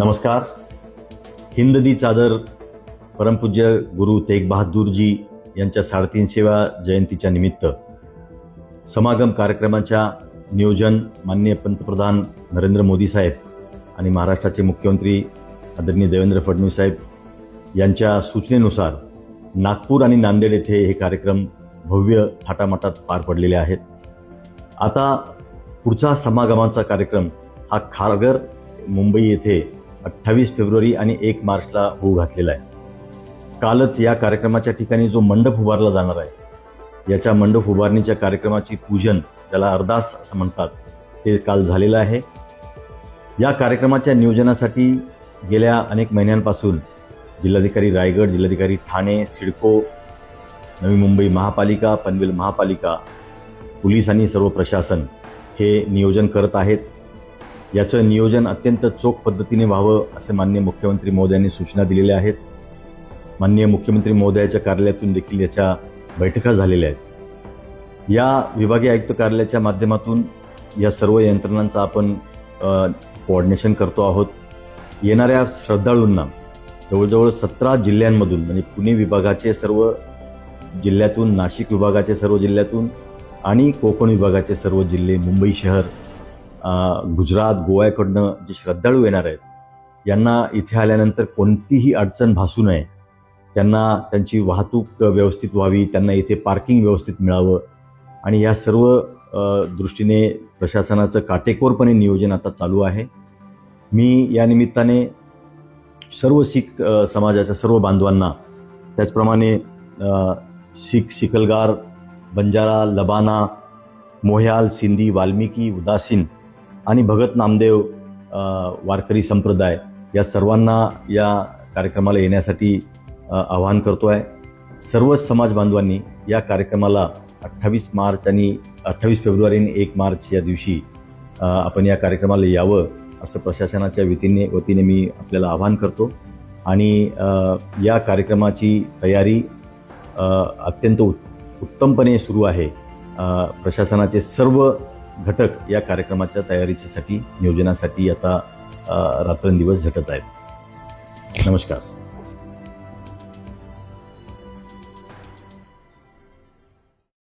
नमस्कार. हिंद दी चादर परमपूज्य गुरु तेग बहादूरजी यांच्या 350व्या जयंतीच्या निमित्त समागम कार्यक्रमाच्या नियोजन माननीय पंतप्रधान नरेंद्र मोदी साहेब आणि महाराष्ट्राचे मुख्यमंत्री आदरणीय देवेंद्र फडणवीस साहेब यांच्या सूचनेनुसार नागपूर आणि नांदेड येथे हे कार्यक्रम भव्य थाटामाटात पार पडलेले आहेत. आता पुढचा समागमाचा कार्यक्रम हा खारघर मुंबई येथे 28 फेब्रुवारी आणि 1 मार्चला होऊ घातलेला आहे. कालच या कार्यक्रमाच्या ठिकाणी जो मंडप उभारला जाणार आहे याच्या मंडप उभारणीच्या कार्यक्रमाची पूजन, त्याला अरदास असं म्हणतात, ते काल झालेलं आहे. या कार्यक्रमाच्या नियोजनासाठी गेल्या अनेक महिन्यांपासून जिल्हाधिकारी रायगड, जिल्हाधिकारी ठाणे, सिडको, नवी मुंबई महापालिका, पनवेल महापालिका, पोलीस आणि सर्व प्रशासन हे नियोजन करत आहेत. याचं नियोजन अत्यंत चोख पद्धतीने व्हावं असे माननीय मुख्यमंत्री महोदयांनी सूचना दिलेल्या आहेत. माननीय मुख्यमंत्री महोदयाच्या कार्यालयातून देखील याच्या बैठका झालेल्या आहेत. या विभागीय आयुक्त कार्यालयाच्या माध्यमातून या सर्व यंत्रणांचा आपण कोऑर्डिनेशन करतो आहोत. येणाऱ्या श्रद्धाळूंना जवळजवळ 17 जिल्ह्यांमधून, म्हणजे पुणे विभागाचे सर्व जिल्ह्यातून, नाशिक विभागाचे सर्व जिल्ह्यातून आणि कोकण विभागाचे सर्व जिल्हे, मुंबई शहर, गुजरात, गोव्याकडनं जे श्रद्धाळू येणार आहेत यांना इथे आल्यानंतर कोणतीही अडचण भासू नये, त्यांना त्यांची वाहतूक व्यवस्थित व्हावी, त्यांना इथे पार्किंग व्यवस्थित मिळावं आणि या सर्व दृष्टीने प्रशासनाचं काटेकोरपणे नियोजन आता चालू आहे. मी या निमित्ताने सर्व शीख समाजाच्या सर्व बांधवांना, त्याचप्रमाणे शीख, शिकलगार, बंजारा, लबाना, मोह्याल, सिंधी, वाल्मिकी, उदासीन आणि भगत नामदेव वारकरी संप्रदाय या सर्वांना या कार्यक्रमाला येण्यासाठी आवाहन करतो आहे. सर्वच समाज बांधवांनी या कार्यक्रमाला 28 फेब्रुवारी आणि 1 मार्च या दिवशी आपण या कार्यक्रमाला यावं असं प्रशासनाच्या वतीने मी आपल्याला आवाहन करतो. आणि या कार्यक्रमाची तयारी अत्यंत उत्तमपणे सुरू आहे. प्रशासनाचे सर्व घटक या कार्यक्रमाच्या तयारीसाठी, नियोजनासाठी आता रात्रंदिवस झटत आहेत. नमस्कार.